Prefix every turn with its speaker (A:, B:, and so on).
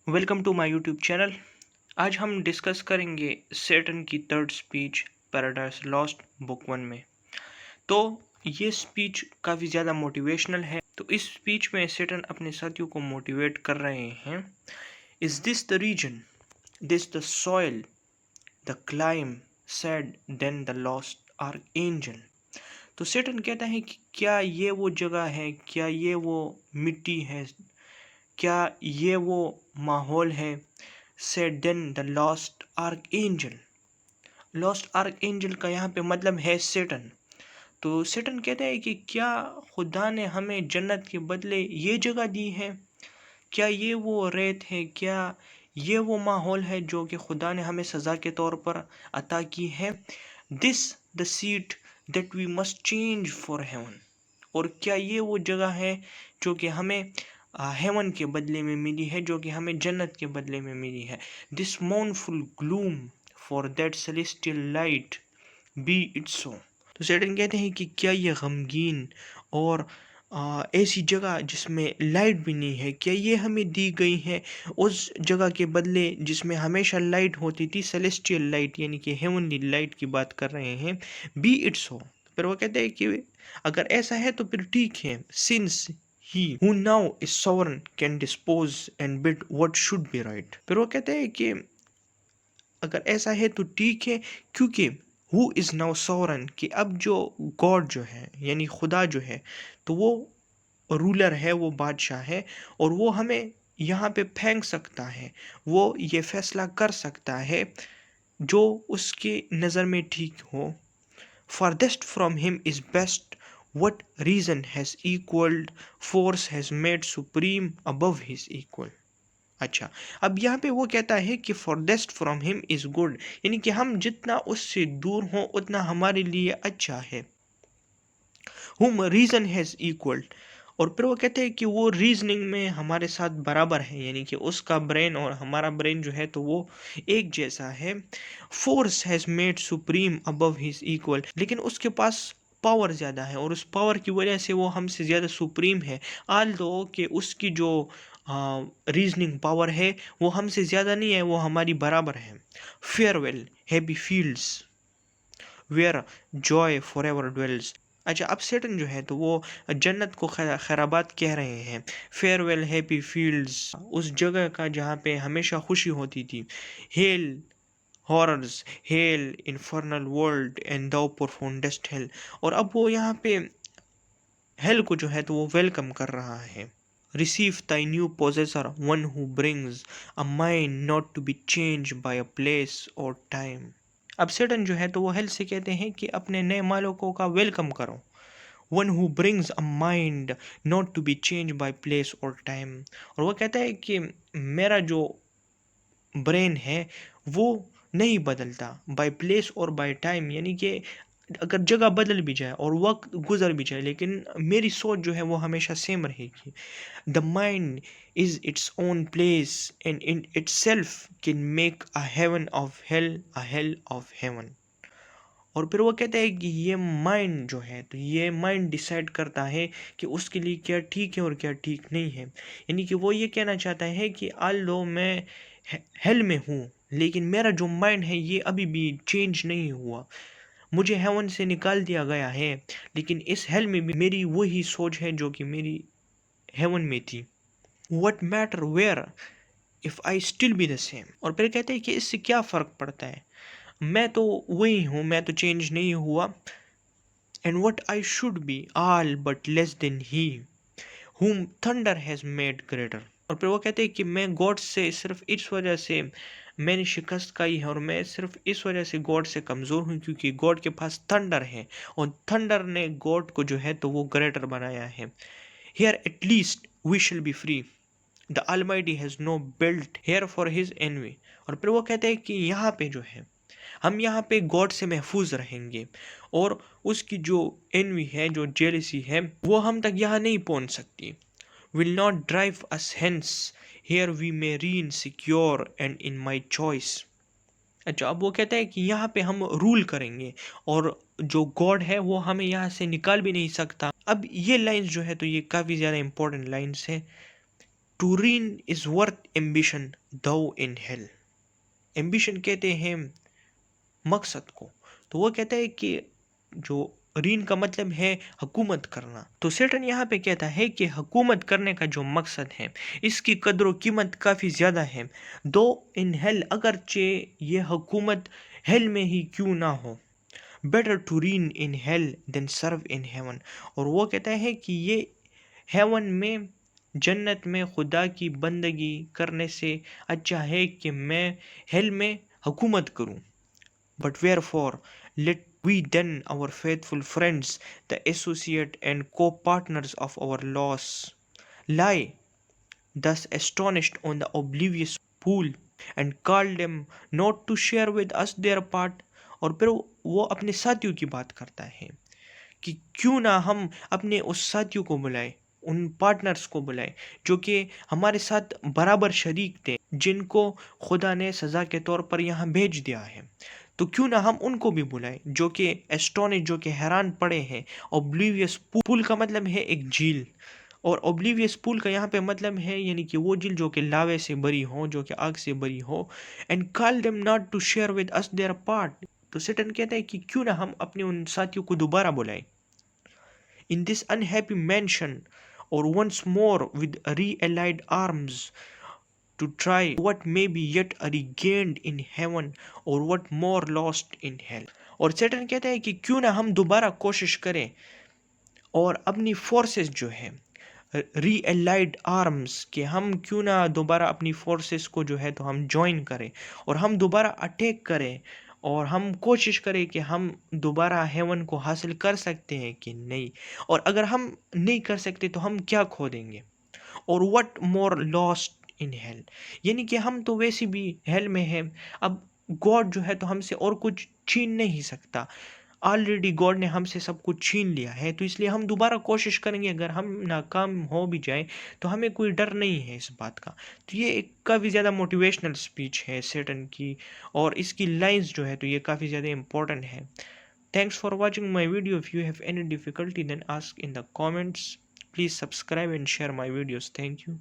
A: Welcome to my YouTube channel. आज हम discuss करेंगे सैटर्न की third speech Paradise Lost book 1 में। तो ये स्पीच काफ़ी ज़्यादा मोटिवेशनल है। तो इस स्पीच में सैटर्न अपने साथियों को मोटिवेट कर रहे हैं। Is this the region, this the soil, the clime said then the lost archangel. तो सैटर्न कहता है कि क्या ये वो जगह है, क्या ये वो मिट्टी है, क्या ये वो माहौल है। Said then the lost archangel. Lost archangel का यहाँ पे मतलब है सेटन। तो सेटन कहता है कि क्या खुदा ने हमें जन्नत के बदले ये जगह दी है, क्या ये वो रेत है, क्या ये वो माहौल है जो कि खुदा ने हमें सज़ा के तौर पर अता की है। This the seat that we must change for heaven. और क्या ये वो जगह है जो कि हमें हेवन के बदले में मिली है, जो कि हमें जन्नत के बदले में मिली है। This mournful gloom for that celestial light be it so. तो सैटर्न कहते हैं कि क्या ये गमगीन और ऐसी जगह जिसमें लाइट भी नहीं है, क्या ये हमें दी गई है उस जगह के बदले जिसमें हमेशा लाइट होती थी, सेलेस्टियल लाइट यानी कि हेवनली लाइट की बात कर रहे हैं। बी इट सो। फिर वो कहते हैं कि अगर ऐसा है तो फिर ठीक है। Since he who now is sovereign can dispose and bid what should be right। फिर वो कहते हैं कि अगर ऐसा है तो ठीक है, क्योंकि हु इज़ नाउ sovereign, कि अब जो गॉड जो है यानी खुदा जो है, तो वो रूलर है, वो बादशाह है, और वो हमें यहाँ पे फेंक सकता है, वो ये फैसला कर सकता है जो उसके नज़र में ठीक हो। Farthest from him is best what reason has equaled, force has made supreme above his equal। अच्छा, अब यहाँ पे वो कहता है कि फॉरदेस्ट फ्रॉम हिम इज गुड, यानी कि हम जितना उससे दूर हों उतना हमारे लिए अच्छा है। हुम रीजन हैज इक्वल्ड। और फिर वो कहते हैं कि वो रीजनिंग में हमारे साथ बराबर है, यानी कि उसका ब्रेन और हमारा ब्रेन जो है तो वो एक जैसा है। Force has made supreme above his equal, लेकिन उसके पास पावर ज़्यादा है और उस पावर की वजह से वो हमसे ज़्यादा सुप्रीम है। आल दो कि उसकी जो रीजनिंग पावर है वो हमसे ज़्यादा नहीं है, वो हमारी बराबर है। Farewell happy fields where joy for ever dwells. अच्छा, अब सेटन जो है तो वो जन्नत को खैराबाद कह रहे हैं। फेयरवेल हैप्पी फील्ड्स, उस जगह का जहाँ पे हमेशा खुशी होती थी। Hello horrors, hello infernal world and दो प्रोफाउंडेस्ट हेल। और अब वो यहाँ पे हेल को जो है तो वो वेलकम कर रहा है। Receive thy new possessor one who brings a mind not to be change by a place और टाइम। अब सेटन जो है तो वो हेल से कहते हैं कि अपने नए मालिकों का वेलकम करो। One who brings a mind not to be change by place और टाइम। और वो कहता है कि मेरा जो ब्रेन है वो नहीं बदलता बाय प्लेस और बाय टाइम, यानी कि अगर जगह बदल भी जाए और वक्त गुजर भी जाए लेकिन मेरी सोच जो है वो हमेशा सेम रहेगी। The mind is its own place and in itself can make a heaven of hell, a hell of heaven. और फिर वो कहते हैं कि ये माइंड जो है तो ये माइंड डिसाइड करता है कि उसके लिए क्या ठीक है और क्या ठीक नहीं है। यानी कि वो ये कहना चाहता है कि लो मैं हेल में हूँ, लेकिन मेरा जो माइंड है ये अभी भी चेंज नहीं हुआ। मुझे हेवन से निकाल दिया गया है, लेकिन इस हेल में भी मेरी वही सोच है जो कि मेरी हेवन में थी। What matter where if I still be the same. और फिर कहते हैं कि इससे क्या फ़र्क पड़ता है, मैं तो वही हूँ, मैं तो चेंज नहीं हुआ। And what I should be all but less than he whom thunder has made greater। और फिर वो कहते हैं कि मैं गॉड से सिर्फ इस वजह से मैंने शिकस्त खाई है और मैं सिर्फ इस वजह से गॉड से कमज़ोर हूँ क्योंकि गॉड के पास थंडर है और थंडर ने गॉड को जो है तो वो ग्रेटर बनाया है। Here at least we shall be free, the Almighty has no built here for his envy. और फिर वो कहते हैं कि यहाँ पे जो है हम यहाँ पे गॉड से महफूज रहेंगे और उसकी जो एनवी है, जो जेलसी है, वो हम तक यहाँ नहीं पहुँच सकती। Will not drive us hence, here we may reign secure and in my choice. अच्छा, अब वो कहता है कि यहाँ पे हम रूल करेंगे और जो गॉड है वो हमें यहाँ से निकाल भी नहीं सकता। अब ये लाइंस जो है तो ये काफ़ी ज़्यादा इंपॉर्टेंट लाइंस है। To reign is worth ambition though in hello. Ambition कहते हैं मकसद को। तो वो कहता है कि जो रीन का मतलब है हुकूमत करना, तो सेटन यहाँ पे कहता है कि हुकूमत करने का जो मकसद है इसकी कदर व कीमत काफ़ी ज़्यादा है। दो इन हेल, अगरचे ये हुकूमत हेल में ही क्यों ना हो। Better to reign in hell than serve in heaven. और वो कहता है कि ये हेवन में, जन्नत में खुदा की बंदगी करने से अच्छा है कि मैं हेल में हुकूमत करूं। But wherefore, let we then our faithful friends, the associate and co-partners of our loss, lie thus astonished on the oblivious pool, and call them not to share with us their part। और फिर वो अपने साथियों की बात करता है कि क्यों ना हम अपने उस साथियों को बुलाए, उन पार्टनर्स को बुलाए जो कि हमारे साथ बराबर शरीक थे, जिनको खुदा ने सज़ा के तौर पर यहाँ भेज दिया है। तो क्यों ना हम उनको भी बुलाएं जो कि एस्टोनिश, जो कि हैरान पड़े हैं। ओब्लिवियस पूल का मतलब है एक झील, और ओब्लिवियस पूल का यहाँ पे मतलब है यानी कि वो झील जो कि लावे से भरी हो, जो कि आग से भरी हो। And call them not to share with us their part. तो सेटन कहता है कि क्यों ना हम अपने उन साथियों को दोबारा बुलाएं। इन दिस अनहैप्पी मैंशन और once more with reallied arms to try what may be yet regained in heaven or what more lost in hell। और सेटन कहता है कि क्यों ना हम दोबारा कोशिश करें और अपनी फोर्सेस जो है री-allied आर्म्स के, हम क्यों ना दोबारा अपनी फोर्सेस को जो है तो हम ज्वाइन करें और हम दोबारा अटैक करें और हम कोशिश करें कि हम दोबारा हेवन को हासिल कर सकते हैं कि नहीं। और अगर हम नहीं कर सकते तो हम क्या खो देंगे। और what more lost in hell, यानी कि हम तो वैसे भी हेल में हैं। अब गॉड जो है तो हमसे और कुछ छीन नहीं सकता। ऑलरेडी गॉड ने हमसे सब कुछ छीन लिया है, तो इसलिए हम दोबारा कोशिश करेंगे। अगर हम नाकाम हो भी जाए तो हमें कोई डर नहीं है इस बात का। तो ये एक काफ़ी ज़्यादा मोटिवेशनल स्पीच है सेटन की, और इसकी लाइंस जो है तो ये काफ़ी ज़्यादा इंपॉर्टेंट है। Thanks for watching my video. If you have any difficulty then ask in the comments. Please subscribe and share my videos. Thank you.